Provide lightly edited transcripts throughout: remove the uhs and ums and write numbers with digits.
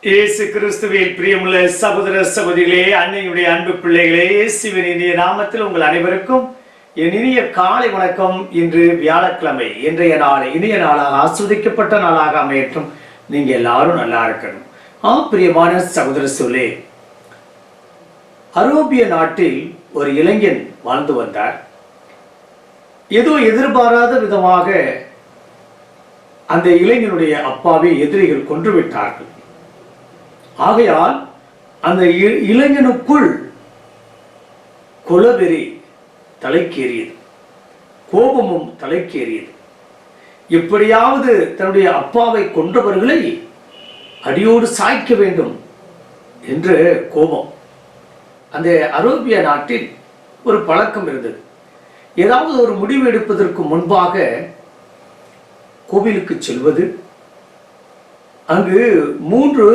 இயேசு கிறிஸ்துவில் பிரியமுள்ள சகோதர சகோதரிகளே, அன்னையுடைய அன்பு பிள்ளைகளே, இயேசுவின் இனிய நாமத்தில் உங்கள் அனைவருக்கும் என் இனிய காலை வணக்கம். இன்று வியாழக்கிழமை. இன்றைய நாள் இனிய நாளாக ஆஸ்வதிக்கப்பட்ட நாளாக அமையற்றும். நீங்க எல்லாரும் நல்லா இருக்கணும். பிரியமான சகோதர சொல்லே, அரேபிய நாட்டில் ஒரு இளைஞன் வாழ்ந்து வந்தார். ஏதோ எதிர்பாராத விதமாக அந்த இளைஞனுடைய அப்பாவை எதிரிகள் கொன்று விட்டார்கள். ஆகையால் அந்த இளைஞனுக்குள் கொலவெறி தலைக்கேறியது, கோபமும் தலைக்கேறியது. எப்படியாவது தன்னுடைய அப்பாவை கொன்றவர்களை அடியோடு சாய்க்க வேண்டும் என்று கோபம். அந்த அரேபிய நாட்டில் ஒரு பழக்கம் இருந்தது. ஏதாவது ஒரு முடிவு எடுப்பதற்கு முன்பாக கோவிலுக்கு செல்வது, அங்கு 3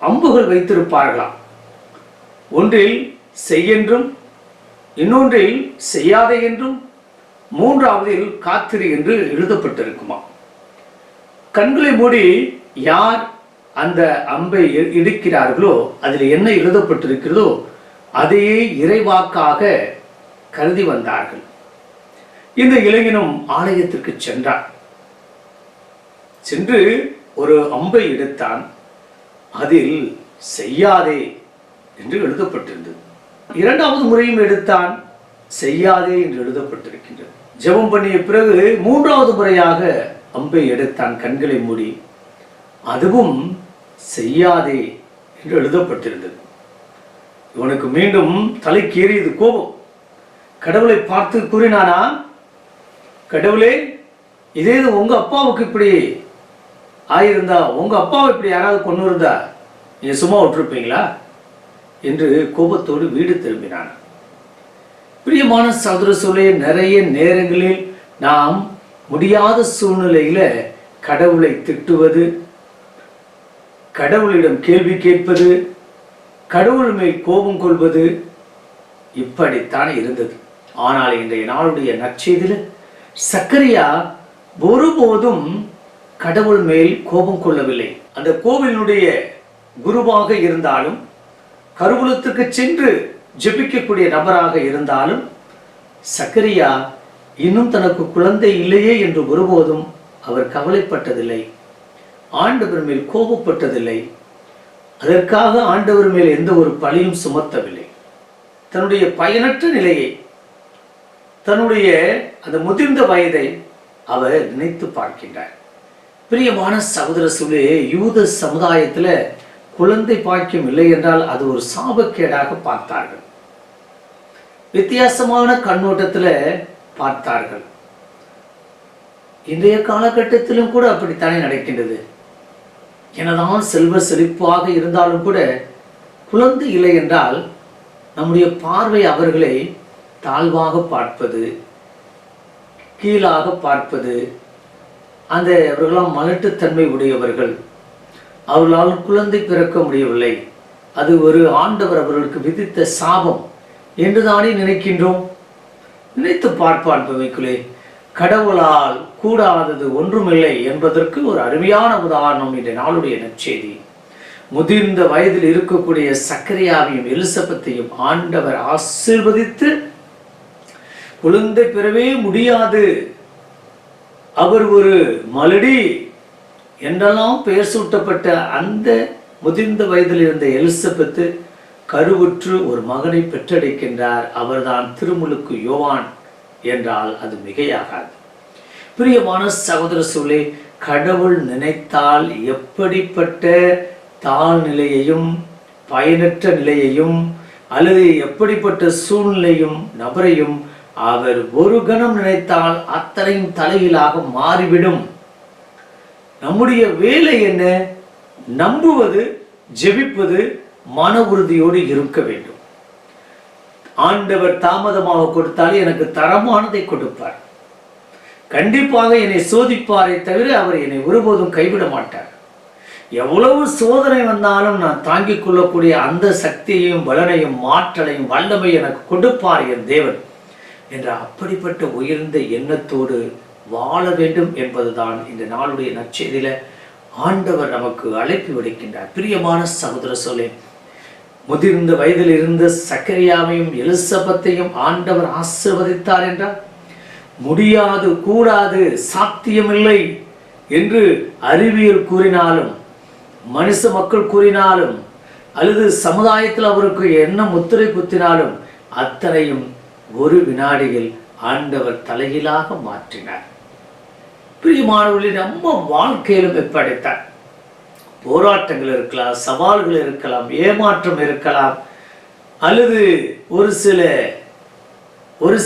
அம்புகள் வைத்திருப்பார்களாம். ஒன்றில் செய்யென்றும், இன்னொன்றில் செய்யாதே என்றும், 3ஆவதில் காத்திரு என்று எழுதப்பட்டிருக்குமா. கண்களை மூடி யார் அந்த அம்பை இடிக்கிறார்களோ அதில் என்ன எழுதப்பட்டிருக்கிறதோ அதையே இறைவாக்காக கருதி வந்தார்கள். இந்த இளைஞனும் ஆலயத்திற்கு சென்றார். சென்று ஒரு அம்பை எடுத்தான். அதில் செய்யாதே என்று எழுதப்பட்டிருந்தது. 2வது முறையும் எடுத்தான். செய்யாதே என்று எழுதப்பட்டிருக்கின்றது. ஜெபம் பண்ணிய பிறகு 3வது முறையாக அம்பை எடுத்தான். கண்களை மூடி, அதுவும் செய்யாதே என்று எழுதப்பட்டிருந்தது. இவனுக்கு மீண்டும் தலைக்கேறியது கோபம். கடவுளை பார்த்து கூறினானா, கடவுளே, இதே உங்க அப்பாவுக்கு இப்படி ஆயிருந்தா, உங்க அப்பாவை இப்படி யாராவது கொண்டு இருந்தா நீங்க சும்மா விட்டுருப்பீங்களா என்று கோபத்தோடு வீடு திரும்பினான். பிரியமான சகோதர சொல்லே, நிறைய நேரங்களில் நாம் முடியாத சூழ்நிலையில கடவுளை திட்டுவது, கடவுளிடம் கேள்வி கேட்பது, கடவுள் மேல் கோபம் கொள்வது இப்படித்தான் இருந்தது. ஆனால் இன்றைய நாளுடைய நற்செய்தியில் சக்கரியா ஒருபோதும் கடவுள் மேல் கோபம் கொள்ளவில்லை. அந்த கோவிலுடைய குருவாக இருந்தாலும், கருவூலத்துக்கு சென்று ஜெபிக்கக்கூடிய நபராக இருந்தாலும், சக்கரியா இன்னும் தனக்கு குழந்தை இல்லையே என்று ஒருபோதும் அவர் கவலைப்பட்டதில்லை. ஆண்டவர் மேல் கோபப்பட்டதில்லை. அதற்காக ஆண்டவர் மேல் எந்த ஒரு பழியும் சுமத்தவில்லை. தன்னுடைய பயனற்ற நிலையை, தன்னுடைய அந்த முதிர்ந்த வயதை அவர் நினைத்து பார்க்கின்றார். பிரியமான சகோதர சொல்லே, யூத சமுதாயத்தில் குழந்தை பாக்கியம் இல்லை என்றால் அது ஒரு சாபக்கேடாக பார்த்தார்கள். வித்தியாசமான கண்ணோட்டத்தில் பார்த்தார்கள். இன்றைய காலகட்டத்திலும் கூட அப்படித்தானே நடக்கின்றது. என்னதான் செல்வ செழிப்பாக இருந்தாலும் கூட குழந்தை இல்லை என்றால் நம்முடைய பார்வை அவர்களை தாழ்வாக பார்ப்பது, கீழாக பார்ப்பது. அந்த அவர்களாம் மலட்டுத்தன்மை உடையவர்கள், அவர்களால் குழந்தை பிறக்க முடியவில்லை, அது ஒரு ஆண்டவர் அவர்களுக்கு விதித்த சாபம் என்றுதானே நினைக்கின்றோம். நினைத்து பார்ப்பான் பவைக்குள்ளே, கடவுளால் கூடாதது ஒன்றுமில்லை என்பதற்கு ஒரு அருமையான உதாரணம் இந்த நாளுடைய நற்செய்தி. முதிர்ந்த வயதில் இருக்கக்கூடிய சக்கரியாவையும் எலிசபெத்தையும் ஆண்டவர் ஆசீர்வதித்து, குழந்தை பெறவே முடியாது, அவர் ஒரு மலடி என்றெல்லாம் பெயர் சூட்டப்பட்ட அந்த முதிர்ந்த வயதில் இருந்த எலிசபெத்து கருவுற்று ஒரு மகனை பெற்றெடுக்கின்றார். அவர்தான் திருமுழுக்கு யோவான் என்றால் அது மிகையாகாது. பிரியமான சகோதர சொல்லே, கடவுள் நினைத்தால் எப்படிப்பட்ட தாழ்நிலையையும் பயனற்ற நிலையையும் அல்லது எப்படிப்பட்ட சூழ்நிலையும் நபரையும் அவர் ஒரு கணம் நினைத்தால் அத்தனையும் தலையிலாக மாறிவிடும். நம்முடைய வேலை என்ன? நம்புவது, ஜெபிப்பது, மன உறுதியோடு இருக்க வேண்டும். ஆண்டவர் தாமதமாக கொடுத்தாலே எனக்கு தரமானதை கொடுப்பார். கண்டிப்பாக என்னை சோதிப்பாரை தவிர அவர் என்னை ஒருபோதும் கைவிட மாட்டார். எவ்வளவு சோதனை வந்தாலும் நான் தாங்கிக் கொள்ளக்கூடிய அந்த சக்தியையும் பலனையும் ஆற்றலையும் வல்லமை எனக்கு கொடுப்பார் என் தேவன் என்ற அப்படிப்பட்ட உயர்ந்த எண்ணத்தோடு வாழ வேண்டும் என்பதுதான் இந்த நாளுடைய நற்செய்தியில ஆண்டவர் நமக்கு அழைப்பு விடுக்கின்றார். பிரியமான சகோதர சொல்லே, முதிர்ந்த வயதில் இருந்த சக்கரியாவையும் எலிசபெத்தையும் ஆண்டவர் ஆசீர்வதித்தார் என்றால், முடியாது, கூடாது, சாத்தியமில்லை என்று அறிவியல் கூறினாலும், மனுஷ மக்கள் கூறினாலும், அல்லது சமுதாயத்தில் அவருக்கு என்ன முத்திரை குத்தினாலும் அத்தனையும் ஒரு வினாடியில் ஆண்டவர் தலைகீழாக மாற்றினார். பிரியமானவர்களே, நம்ம வாழ்க்கையிலும் எப்படித்தான் போராட்டங்கள் இருக்கலாம், சவால்கள் இருக்கலாம், ஏமாற்றம் இருக்கலாம், அல்லது ஒரு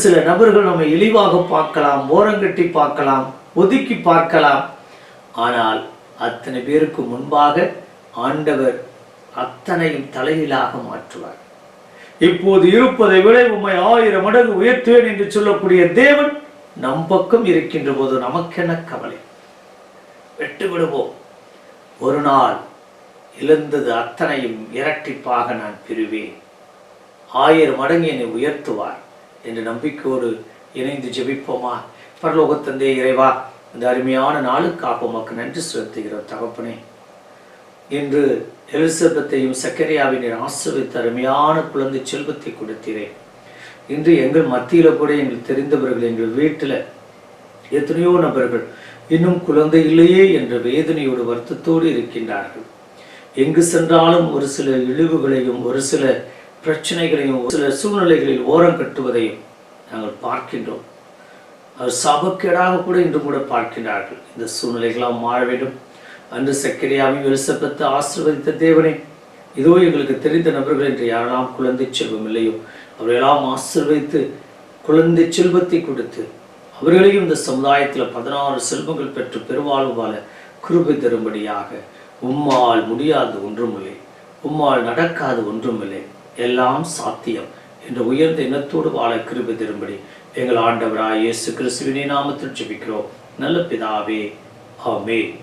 சில நபர்கள் நம்ம இழிவாக பார்க்கலாம், ஓரங்கட்டி பார்க்கலாம், ஒதுக்கி பார்க்கலாம். ஆனால் அத்தனை பேருக்கு முன்பாக ஆண்டவர் அத்தனையும் தலையிலாக மாற்றுவார். இப்போது இருப்பதை விட உம்மை 1000 மடங்கு உயர்த்துவேன் என்று சொல்லக்கூடிய தேவன் நம் பக்கம் இருக்கின்ற போது நமக்கென கவலை? வெட்டு விடுவோம். ஒரு நாள் இழந்தது அத்தனையும் இரட்டிப்பாக நான் பெறுவேன். 1000 மடங்கு என்னை உயர்த்துவார் என்ற நம்பிக்கையோடு இணைந்து ஜெபிப்போமா? பரலோக தந்தை இறைவா, இந்த அருமையான நாளுக்காக உமக்கு நன்றி செலுத்துகிறோம் தகப்பனே. இன்று எலிசபெத்தையும் சக்கரியாவின் ஆசீர்வதித்த அருமையான குழந்தை செல்வத்தை கொடுத்தீரே. இன்று எங்கள் மத்தியில கூட எங்களுக்கு தெரிந்தவர்கள், எங்கள் வீட்டில் எத்தனையோ நபர்கள் இன்னும் குழந்தை இல்லையே என்ற வேதனையோடு வருத்தத்தோடு இருக்கின்றார்கள். எங்கு சென்றாலும் ஒரு சில இழிவுகளையும், ஒரு சில பிரச்சனைகளையும், ஒரு சில சூழ்நிலைகளில் ஓரம் கட்டுவதையும் நாங்கள் பார்க்கின்றோம். அவர் சாபக்கேடாக கூட இன்று கூட பார்க்கின்றார்கள். இந்த சூழ்நிலைகளாம் மாற வேண்டும். அன்று சக்கரியாவையும் எலிசபெத்தை ஆசீர்வதித்த தேவனே, இதோ எங்களுக்கு தெரிந்த நபர்கள் என்று யாரெல்லாம் குழந்தை செல்வம் இல்லையோ அவர்களெல்லாம் ஆசீர்வதித்து குழந்தை செல்வத்தை கொடுத்து அவர்களையும் இந்த சமுதாயத்தில் 16 செல்வங்கள் பெற்று பெருவாழ்வு வாழ கிருபை தரும்படியாக, உம்மால் முடியாது ஒன்றுமில்லை, உம்மால் நடக்காது ஒன்றுமில்லை, எல்லாம் சாத்தியம் என்ற உயர்ந்த எண்ணத்தோடு வாழ கிருபை தரும்படி எங்கள் ஆண்டவராய் இயேசு கிறிஸ்துவின் நாமத்தில் ஜெபிக்கிறோம் நல்ல பிதாவே. ஆமென்.